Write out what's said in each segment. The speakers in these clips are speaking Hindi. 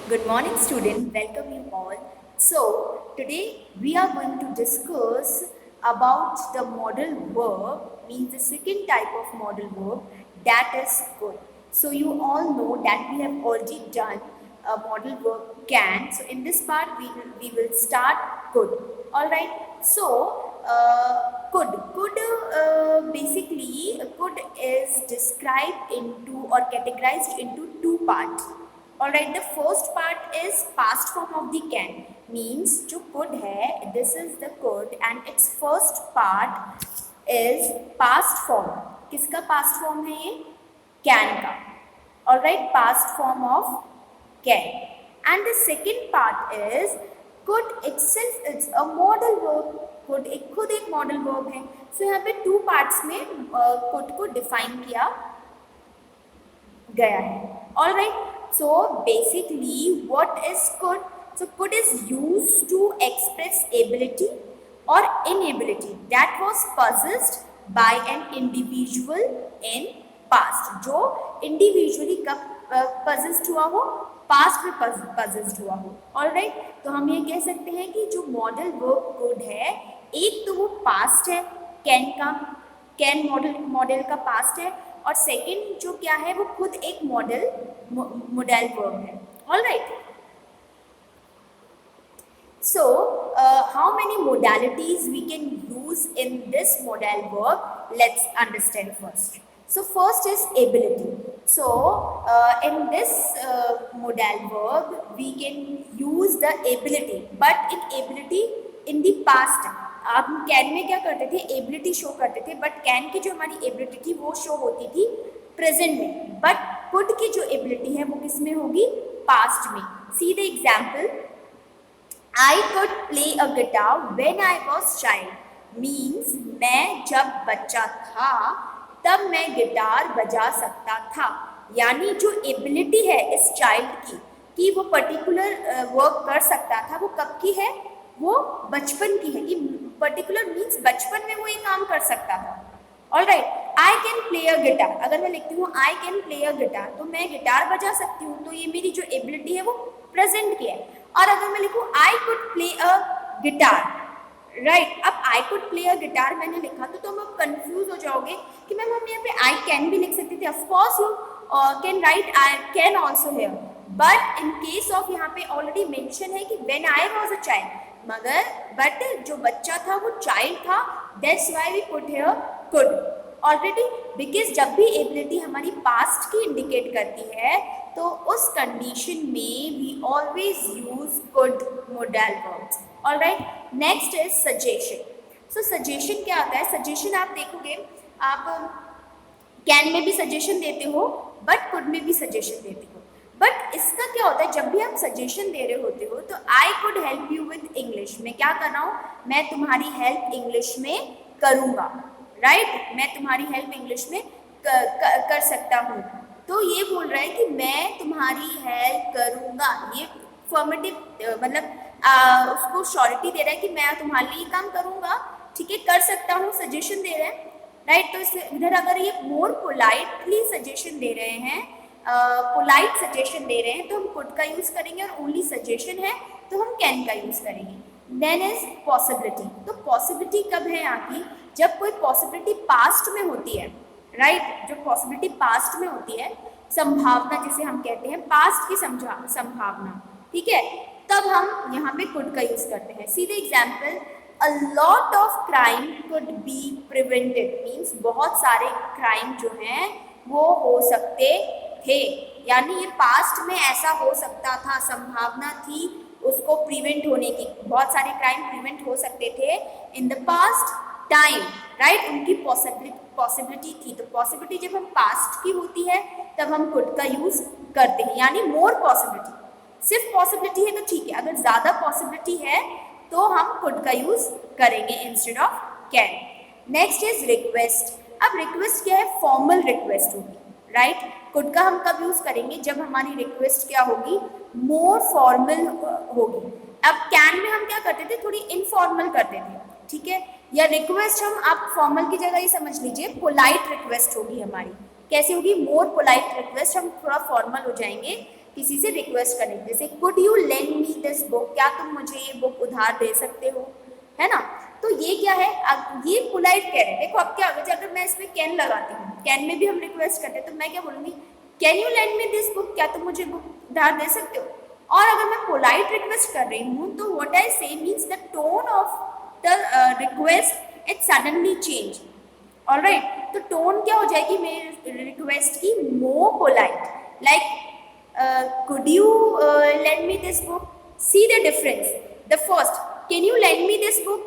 Good morning, student. Welcome you all. So, today we are going to discuss about the modal verb, means the second type of modal verb, that is could. So, you all know that we have already done a modal verb can. So, in this part, we will start could. All right. So, basically could is described into or categorized into two parts. Alright, the first part is past form of the can, means जो could है, this is the could and its first part is past form. किसका past form है ये? Can का. Alright, past form of can. And the second part is could itself is a modal verb. could एक खुद एक modal verb है. So यहाँ पे two parts में could को define किया गया है. Alright. So basically what is could? So could is used to express ability or inability that was possessed by an individual in past. जो individually कब possessed हुआ हो, past में possessed हुआ हो. Alright, तो हम ये कह सकते हैं कि जो modal verb could है, एक तो वो past है, can का, can model का past है, और सेकेंड जो क्या है वो खुद एक modal verb है. All right. So, how many modalities we can use in this modal verb? Let's understand first. So, first is ability. So, in this modal verb, we can use the ability, but in ability in the past. आप कैन में क्या करते थे, एबिलिटी शो करते थे, बट कैन की जो हमारी एबिलिटी थी वो शो होती थी प्रेजेंट में, बट कुड की जो एबिलिटी है वो किस में होगी, पास्ट में. See the example, I could play a guitar when I was child, means मैं जब बच्चा था तब मैं गिटार बजा सकता था. यानी जो एबिलिटी है इस चाइल्ड की कि वो पर्टिकुलर वर्क कर सकता था, वो कब की है, वो बचपन की है. कि पर्टिकुलर मीन्स बचपन में वो ये काम कर सकता था. Alright, I can play a guitar, अगर मैं लिखती हूँ I can play a guitar तो मैं गिटार बजा सकती हूँ, तो ये मेरी जो एबिलिटी है वो प्रेजेंट की है. और अगर मैं लिखूँ I could play a guitar, right, अब I could play a guitar मैंने लिखा तो तुम अब कंफ्यूज हो जाओगे कि मैम हम यहाँ पे आई कैन भी लिख सकते थे. Of course you can write I can also here, but in case of यहाँ पे ऑलरेडी मेंशन है कि when I was a child, मगर बट जो बच्चा था वो चाइल्ड था, that's why we put here could already, because जब भी एबिलिटी हमारी पास्ट की इंडिकेट करती है तो उस कंडीशन में we always use could modal verbs. Alright, next is suggestion. So suggestion क्या आता है, सजेशन आप देखोगे, आप कैन में भी सजेशन देते हो बट कुड में भी सजेशन देते हो. बट इसका क्या होता है, जब भी आप सजेशन दे रहे होते हो तो I could help you with English, मैं क्या कर रहा हूँ, मैं तुम्हारी हेल्प इंग्लिश में करूँगा, राइट, मैं तुम्हारी हेल्प इंग्लिश में कर सकता हूँ. तो ये बोल रहा है कि मैं तुम्हारी हेल्प करूँगा, ये फॉर्मेटिव मतलब उसको श्योरिटी दे रहा है कि मैं तुम्हारे लिए काम करूँगा, ठीक है, कर सकता हूँ, सजेशन दे रहे हैं, राइट. तो इधर अगर ये मोर पोलाइटली सजेशन दे रहे हैं, पोलाइट सजेशन दे रहे हैं, तो हम कुड का यूज़ करेंगे, और ओनली सजेशन है तो हम कैन का यूज़ करेंगे. Then is possibility. तो पॉसिबिलिटी कब है यहाँ की, जब कोई पॉसिबिलिटी पास्ट में होती है, राइट, जो पॉसिबिलिटी पास्ट में होती है, संभावना जिसे हम कहते हैं, पास्ट की संभावना, ठीक है, तब हम यहाँ पे कुड का यूज़ करते हैं. सीधे example, a lot of crime could be prevented, means बहुत सारे क्राइम जो हैं वो हो सकते थे, यानी ये पास्ट में ऐसा हो सकता था, संभावना थी उसको प्रिवेंट होने की, बहुत सारे क्राइम प्रिवेंट हो सकते थे इन द पास्ट टाइम, राइट, उनकी पॉसिबिलिटी थी. तो पॉसिबिलिटी जब हम पास्ट की होती है तब हम कुड का यूज करते हैं, यानी मोर पॉसिबिलिटी. सिर्फ पॉसिबिलिटी है तो ठीक है, अगर ज़्यादा पॉसिबिलिटी है तो हम कुड का यूज करेंगे instead of can. Next is request. अब रिक्वेस्ट क्या है, फॉर्मल रिक्वेस्ट होगी, राइट. कुड का हम कब यूज करेंगे, जब हमारी रिक्वेस्ट क्या होगी, मोर फॉर्मल होगी. अब कैन में हम क्या करते थे, थोड़ी इनफॉर्मल करते थे, ठीक है, या रिक्वेस्ट हम आप फॉर्मल की जगह ही समझ लीजिए, पोलाइट रिक्वेस्ट होगी हमारी. कैसे होगी, मोर पोलाइट रिक्वेस्ट, हम थोड़ा फॉर्मल हो जाएंगे किसी से रिक्वेस्ट करने की, जैसे could you lend me this book, क्या तुम मुझे ये बुक उधार दे सकते हो, है ना। तो ये क्या है, अब ये पोलाइट कह रहे हैं। देखो अब क्या होगा, अगर मैं इसमें कैन लगाती हूँ, कैन में भी हम रिक्वेस्ट करते हैं, तो मैं क्या बोलूँगी, can you lend me this book, क्या तुम मुझे बुक उधार दे सकते हो। और अगर मैं पोलाइट रिक्वेस्ट कर रही हूँ, तो व्हाट आई से means the tone of the request it suddenly change, alright. तो टोन क्या हो जाएगी मेरी रिक्वेस्ट की, मोर polite, like could you lend me this book, see the difference, the first can you lend me this book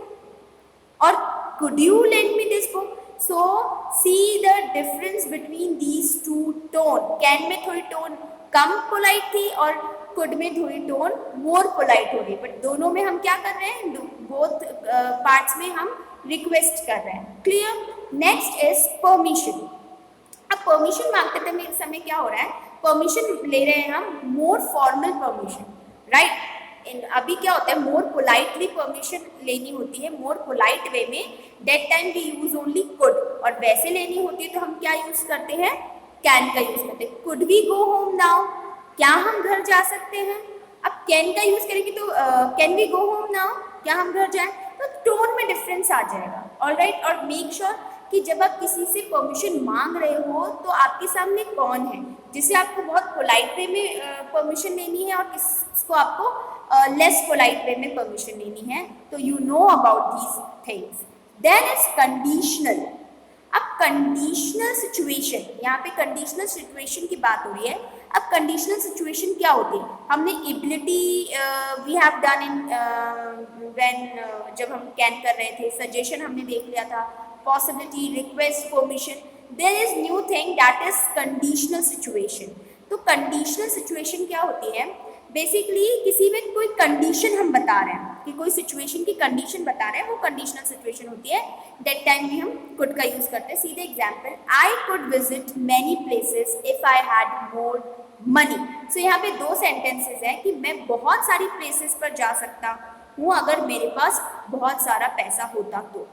or could you lend me this book, so see the difference between these two tone, can में थोड़ी टोन कम पोलाइट थी और could में थोड़ी टोन मोर पोलाइट हो रही है, बट दोनों में हम क्या कर रहे हैं, बोथ पार्ट्स में हम रिक्वेस्ट कर रहे हैं, क्लियर। Next is permission. अब परमिशन मांगते थे समय क्या हो रहा है, परमिशन ले रहे हैं हम मोर फॉर्मल परमिशन, राइट। अभी क्या होता है, मोर पोलाइटली परमिशन लेनी होती है, मोर पोलाइट वे में, that time we use only could, और वैसे लेनी होती है तो हम क्या यूज करते हैं, कैन का यूज करते हैं। Could we go home now, क्या हम घर जा सकते हैं। अब कैन का यूज करेंगे तो can we go home now, क्या हम घर जाएं, तो टोन में डिफरेंस आ जाएगा, ऑलराइट। और मेक श्योर कि जब आप किसी से परमिशन मांग रहे हो तो आपके सामने कौन है, जिसे आपको बहुत पोलाइट वे में परमिशन लेनी है और किसको आपको लेस पोलाइट वे में परमिशन लेनी है, तो you know about these things. Then is conditional. अब कंडीशनल सिचुएशन, यहाँ पे कंडीशनल सिचुएशन की बात हो रही है। अब कंडीशनल सिचुएशन क्या होती है, हमने ability we have done in when जब हम कैन कर रहे थे, सजेशन हमने देख लिया था, possibility, request, permission. There is new thing that is conditional situation. तो कंडीशनल सिचुएशन क्या होती है, बेसिकली किसी में कोई कंडीशन हम बता रहे हैं, कि कोई सिचुएशन की कंडीशन बता रहे हैं, वो कंडीशनल सिचुएशन होती है। दैट टाइम भी हम कुड का यूज करते हैं। सीधे example, I could visit many places if I had more money. So यहाँ पे दो सेंटेंसेस हैं कि मैं बहुत सारी प्लेसेस पर जा सकता हूँ अगर मेरे पास बहुत सारा पैसा होता तो,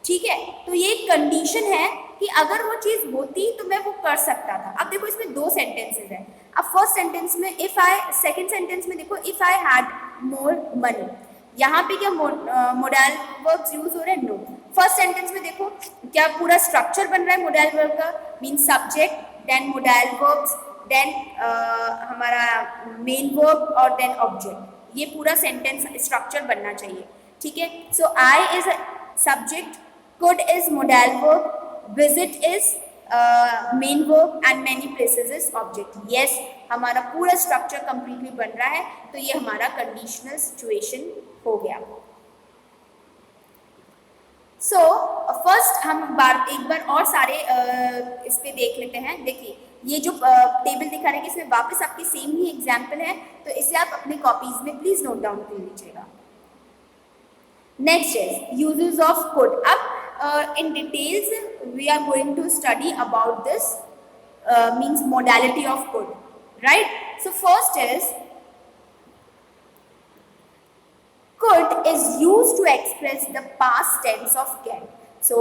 ठीक है। तो ये कंडीशन है कि अगर वो चीज़ होती तो मैं वो कर सकता था। अब देखो इसमें दो सेंटेंसेस हैं। अब फर्स्ट सेंटेंस में इफ आई, सेकंड सेंटेंस में देखो if I had more money, यहाँ पे क्या मोडाइल वर्ब्स यूज हो रहे हैं, नो। फर्स्ट सेंटेंस में देखो क्या पूरा स्ट्रक्चर बन रहा है मोडाइल वर्ब का, mean subject, then modal verbs, then हमारा मेन वर्ब और देन ऑब्जेक्ट। ये पूरा सेंटेंस स्ट्रक्चर बनना चाहिए, ठीक है। So I is subject, could is modal verb, visit is main verb and many places is object। yes, हमारा पूरा स्ट्रक्चर कंप्लीटली बन रहा है, तो ये हमारा कंडीशनल सिचुएशन हो गया। सो फर्स्ट हम एक बार और सारे इस पे देख लेते हैं। देखिए ये जो टेबल दिखा रहे हैं इसमें वापस आपके सेम ही एग्जाम्पल है, तो इसे आप अपने कॉपीज में प्लीज नोट डाउन कर लीजिएगा। Next is uses of could। अब in details we are going to study about this means modality of could, right? So first is could is used to express the past tense of can. So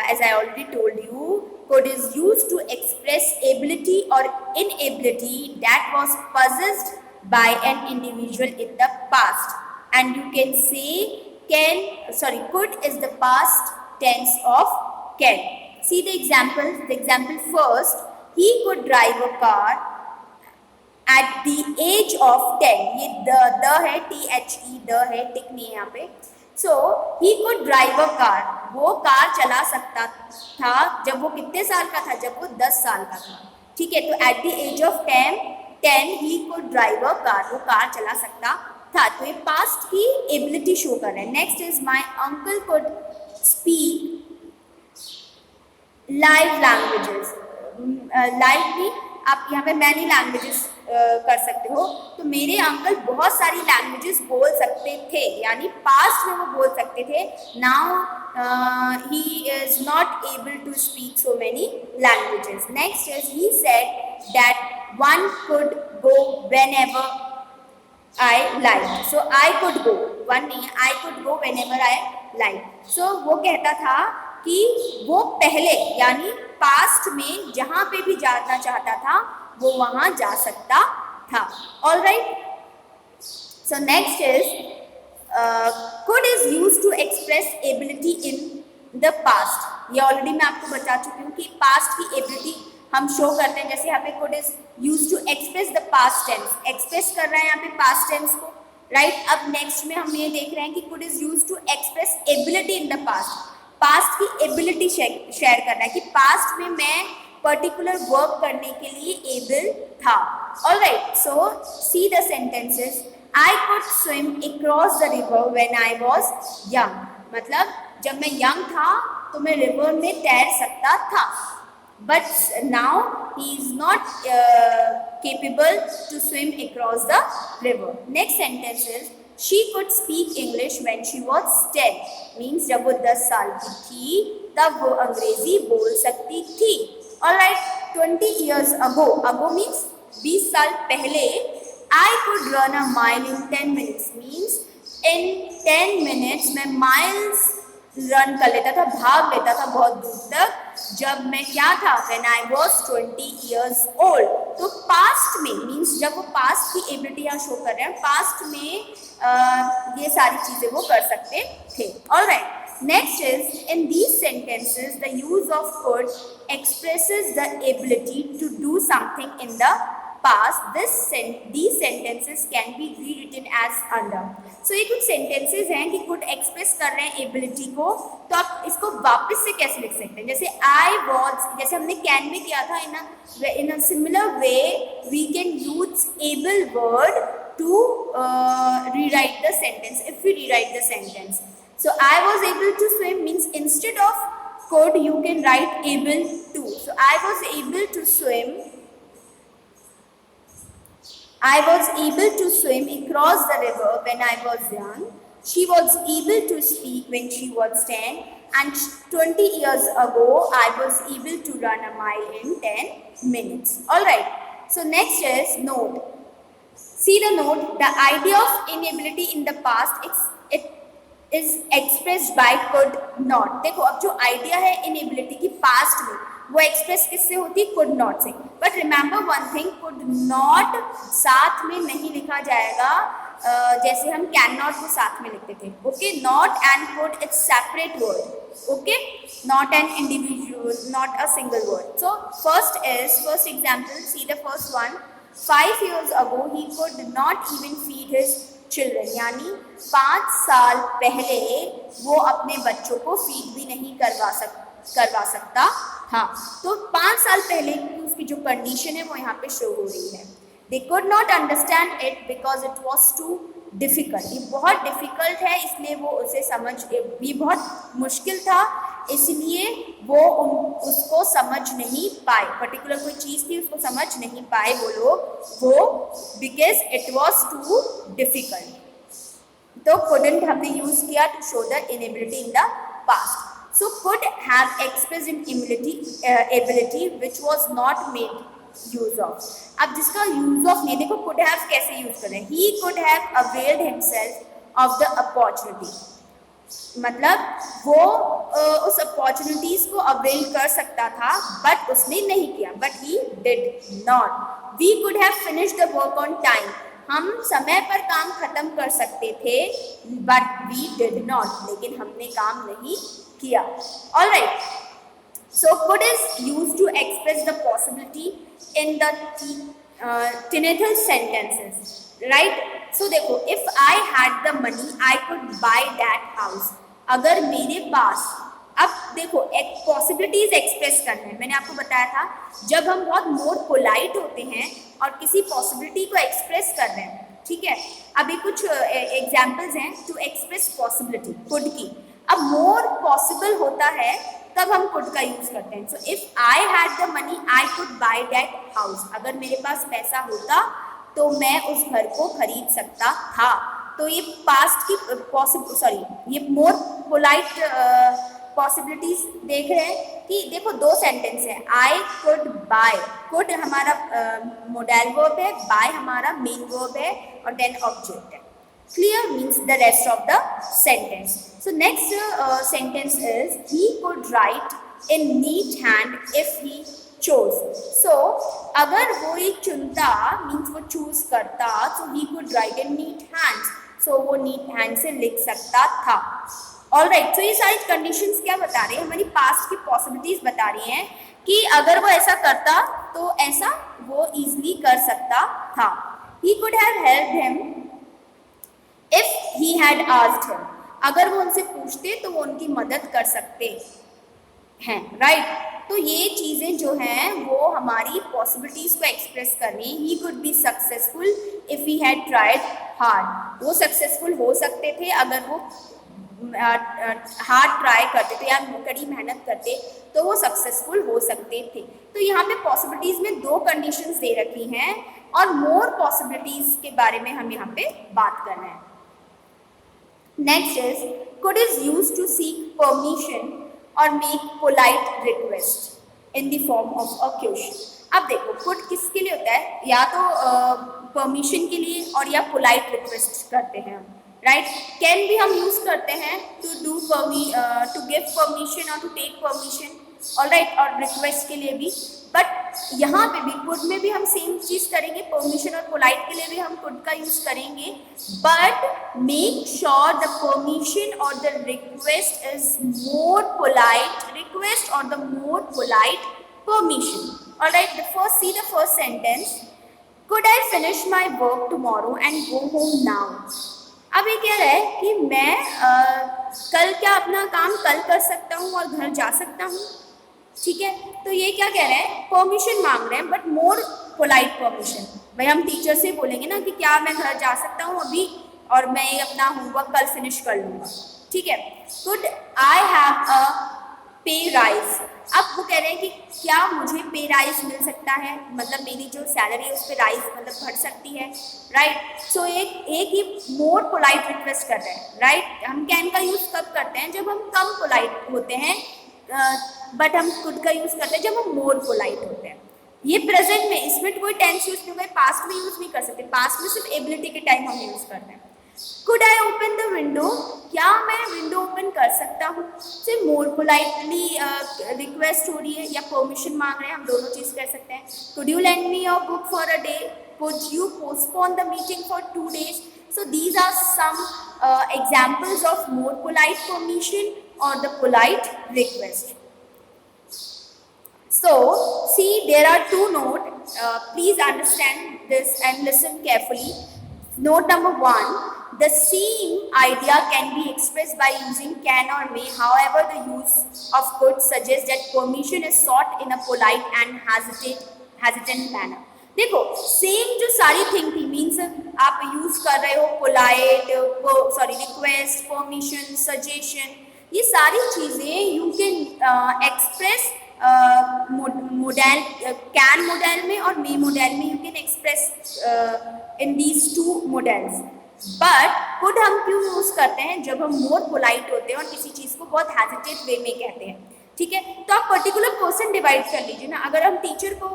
as I already told you, could is used to express ability or inability that was possessed by an individual in the past, and you can say could is the past tense of can. See the example. The example first, he could drive a car at the age of 10। ये द है, THE द है, टिक नहीं है यहाँ पे। So he could drive a car, वो कार चला सकता था जब वो कितने साल का था, जब वो 10 साल का था, ठीक है। तो at the age of 10 he could drive a car, वो कार चला सकता था। तो ये पास्ट की एबिलिटी शो कर रहे हैं। Next is my uncle could speak live languages. Live भी आप यहाँ पे मैनी लैंग्वेजेस कर सकते हो। तो मेरे अंकल बहुत सारी लैंग्वेजेस बोल सकते थे, यानी पास्ट में वो बोल सकते थे। Now he is not able to speak so many languages. Next is he said that one could go whenever I like, so I could go, one नहीं, I could go whenever I like। so वो कहता था कि वो पहले यानी पास्ट में जहाँ पे भी जाना चाहता था वो वहाँ जा सकता था. All right. So next is could is used to express ability in the past. ये ऑलरेडी मैं आपको बता चुकी हूँ कि पास्ट की एबिलिटी हम शो करते हैं. जैसे यहाँ पे could is used to express the past tense. Express कर रहे हैं यहाँ पे past tense को, राइट. अब नेक्स्ट में हम ये देख रहे हैं कि could is used to express ability in the past. Past की एबिलिटी शेयर करना है कि पास्ट में मैं पर्टिकुलर वर्क करने के लिए एबल था. Alright, so see the sentences. I could swim across the river when I was young. मतलब जब मैं यंग था तो मैं रिवर में तैर सकता था. But now he is not capable to swim across the river. Next sentence is she could speak English when she was 10. Means जब वो 10 साल की थी तब वो अंग्रेजी बोल सकती थी. Alright, 20 years ago. Ago means 20 साल पहले. I could run a mile in 10 minutes. Means in 10 minutes मैं miles रन कर लेता था, भाग लेता था बहुत दूर तक. जब मैं क्या था, when I was 20 years old. तो पास्ट में मीन्स जब वो पास्ट की एबिलिटी यहाँ शो कर रहे हैं, पास्ट में ये सारी चीजें वो कर सकते थे. Alright, next is in these sentences the use of could expresses the ability to do something in the past. These sentences can be rewritten as under. So ये कुछ sentences हैं कि could express कर रहे हैं ability को, तो आप इसको वापस से कैसे लिख सकते हैं. जैसे I was, जैसे हमने can में किया था, in a similar way we can use able word to rewrite the sentence. If we rewrite the sentence, so I was able to swim means instead of could you can write able to. So I was able to swim. I was able to swim across the river when I was young. She was able to speak when she was 10. And 20 years ago, I was able to run a mile in 10 minutes. Alright, so next is note. See the note. The idea of inability in the past, it is expressed by could not. देखो अब जो idea है inability की past में, वो एक्सप्रेस किससे होती है, could not से. But remember one thing, could not साथ में नहीं लिखा जाएगा जैसे हम कैन नॉट को साथ में लिखते थे. Okay, not and could it's separate word. Okay, not an individual, not a single word. So first example, C the first one. 5 years ago he could not even feed his children. यानी 5 साल पहले वो अपने बच्चों को फीड भी नहीं करवा सकता था. तो 5 साल पहले की उसकी जो कंडीशन है वो यहाँ पे शो हो रही है. They could not understand it because it was too difficult. ये बहुत डिफिकल्ट है, इसलिए वो उसे समझ, ये बहुत मुश्किल था, इसलिए वो उसको समझ नहीं पाए. पर्टिकुलर कोई चीज़ थी, उसको समझ नहीं पाए वो लोग, because it was too difficult. तो couldn't हमने यूज किया to show the inability in the past. So could have expressed an ability which was not made use of. अब जिसका use of नहीं, देखो could have कैसे यूज कर रहे हैं. He could have availed himself of the opportunity. मतलब वो उस अपॉर्चुनिटीज को अवेल कर सकता था, बट उसने नहीं किया. But he did not. We could have finished the work on time. हम समय पर काम खत्म कर सकते थे, बट we did not. लेकिन हमने काम नहीं किया. All right. So could is used to express the possibility in the tinatal sentences, right? So देखो, if I had the money, I could buy that house. अगर मेरे पास, अब देखो एक पॉसिबिलिटीज एक्सप्रेस करना है. मैंने आपको बताया था जब हम बहुत मोर पोलाइट होते हैं और किसी पॉसिबिलिटी को एक्सप्रेस कर रहे हैं, ठीक है. अभी कुछ एग्जाम्पल्स हैं टू एक्सप्रेस पॉसिबिलिटी कुड की. अब मोर पॉसिबल होता है तब हम कुड का यूज करते हैं. So if I had the money I could by that house. अगर मेरे पास पैसा होता तो मैं उस घर को खरीद सकता था. तो ये पास्ट की ये मोर पोलाइट पॉसिबिलिटीज देख रहे हैं कि देखो दो सेंटेंस है. आई कुड बाय, कुड हमारा मोडाइल वर्ब है, बाय हमारा मेन वर्ब है और देन ऑब्जेक्ट है. Clear means the rest of the sentence. So next sentence is he could write in neat hand if he chose. So अगर वो एक चुनता मीन्स वो चूज करता, so he could write in neat hands. So वो neat hand से लिख सकता था. ऑलराइट, तो ये सारी कंडीशंस क्या बता रही है, हमारी पास्ट की पॉसिबिलिटीज बता रही हैं कि अगर वो ऐसा करता तो ऐसा वो इजीली कर सकता था. He could have helped him if he had asked him. अगर वो उनसे पूछते तो वो उनकी मदद कर सकते हैं, राइट. तो ये चीज़ें जो हैं वो हमारी पॉसिबिलिटीज को एक्सप्रेस कर रही हैं. He could be successful if he had tried hard. वो सक्सेसफुल हो सकते थे अगर वो हार्ड ट्राई करते थे या कड़ी मेहनत करते तो वो सक्सेसफुल हो सकते थे. तो यहाँ पे पॉसिबिलिटीज में दो कंडीशंस दे रखी हैं और मोर पॉसिबिलिटीज के बारे में हम यहाँ पे बात कर रहे हैं. Next is could is used to seek permission or make polite request in the form of a question. अब देखो could किसके लिए होता है, या तो परमिशन के लिए और या पोलाइट रिक्वेस्ट करते हैं हम, राइट. कैन भी हम यूज करते हैं टू गिव परमिशन और टू टेक परमिशन, ऑलराइट, और रिक्वेस्ट के लिए भी. बट यहाँ पे भी कुड में भी हम सेम चीज करेंगे, परमिशन और पोलाइट के लिए भी हम कुड का यूज करेंगे. But make sure the permission और the request is more polite request और the more polite permission. Alright, see the first sentence, could I finish my work tomorrow and go home now. अब ये कह रहा है कि मैं कल क्या अपना काम कल कर सकता हूँ और घर जा सकता हूँ, ठीक है. तो ये क्या कह रहे हैं, परमिशन मांग रहे हैं बट मोर पोलाइट परमिशन. भाई हम टीचर से बोलेंगे ना कि क्या मैं घर जा सकता हूँ अभी और मैं अपना होमवर्क कल फिनिश कर लूँगा, ठीक है. कुड आई हैव अ पे राइज. अब वो कह रहे हैं कि क्या मुझे पे राइज मिल सकता है, मतलब मेरी जो सैलरी है उस पर राइज मतलब बढ़ सकती है, राइट. सो एक ही मोर पोलाइट रिक्वेस्ट कर रहे हैं, राइट. हम कैन का यूज़ कब करते हैं, जब हम कम पोलाइट होते हैं, बट हम कुड का यूज़ करते हैं जब हम मोर पोलाइट होते हैं. ये प्रेजेंट में, इसमें कोई टेंस यूज नहीं होगा, पास्ट में यूज़ नहीं कर सकते. पास्ट में सिर्फ एबिलिटी के टाइम हम यूज़ करते हैं. Could I open the window? क्या मैं विंडो ओपन कर सकता हूँ. सिर्फ मोर पोलाइटली रिक्वेस्ट हो रही है या परमिशन मांग रहे हैं, हम दोनों चीज़ कर सकते हैं. Could you lend me your book for a day? Could you postpone the meeting for 2 days? So these are some examples of more polite permission or the polite request. So see, there are two notes. Please understand this and listen carefully. Note number 1, the same idea can be expressed by using can or may. However, the use of could suggests that permission is sought in a polite and hesitant manner. देखो सेम जो सारी थिंग थी, मीन्स आप यूज कर रहे हो पोलाइट, रिक्वेस्ट, परमिशन, सजेशन, ये सारी चीज़ें you can express model, can model में और मे मोडेल में you can express in these two models. But could हम क्यों यूज़ करते हैं, जब हम मोर पोलाइट होते हैं और किसी चीज़ को बहुत हेजिटेट वे में कहते हैं, ठीक है. तो आप पर्टिकुलर पर्सन डिवाइड कर लीजिए ना. अगर हम टीचर को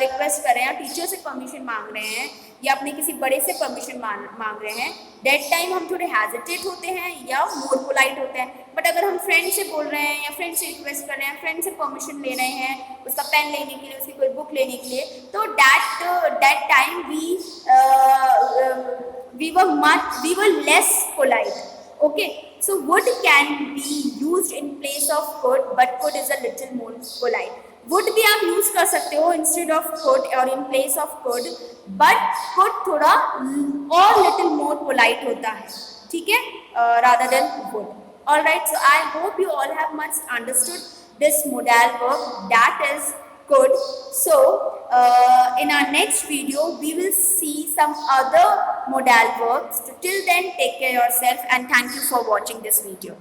रिक्वेस्ट कर रहे हैं, टीचर से परमिशन मांग रहे हैं या अपने किसी बड़े से परमिशन मांग रहे हैं, दैट टाइम हम थोड़े हेजिटेट होते हैं या मोर पोलाइट होते हैं. बट अगर हम फ्रेंड से बोल रहे हैं या फ्रेंड से रिक्वेस्ट कर रहे हैं, फ्रेंड से परमिशन ले रहे हैं उसका पेन लेने के लिए, उसकी कोई बुक लेने के लिए, तो that time we were less polite. Okay, so would can be used in place of could, but could is a little more polite. would भी आप यूज कर सकते हो instead of could और in place of could, but could थोड़ा और little more polite होता है, ठीक है, rather than would. All right, so I hope you all have much understood this modal verb, that is could. So in our next video we will see some other modal verbs. So till then, take care yourself and thank you for watching this video.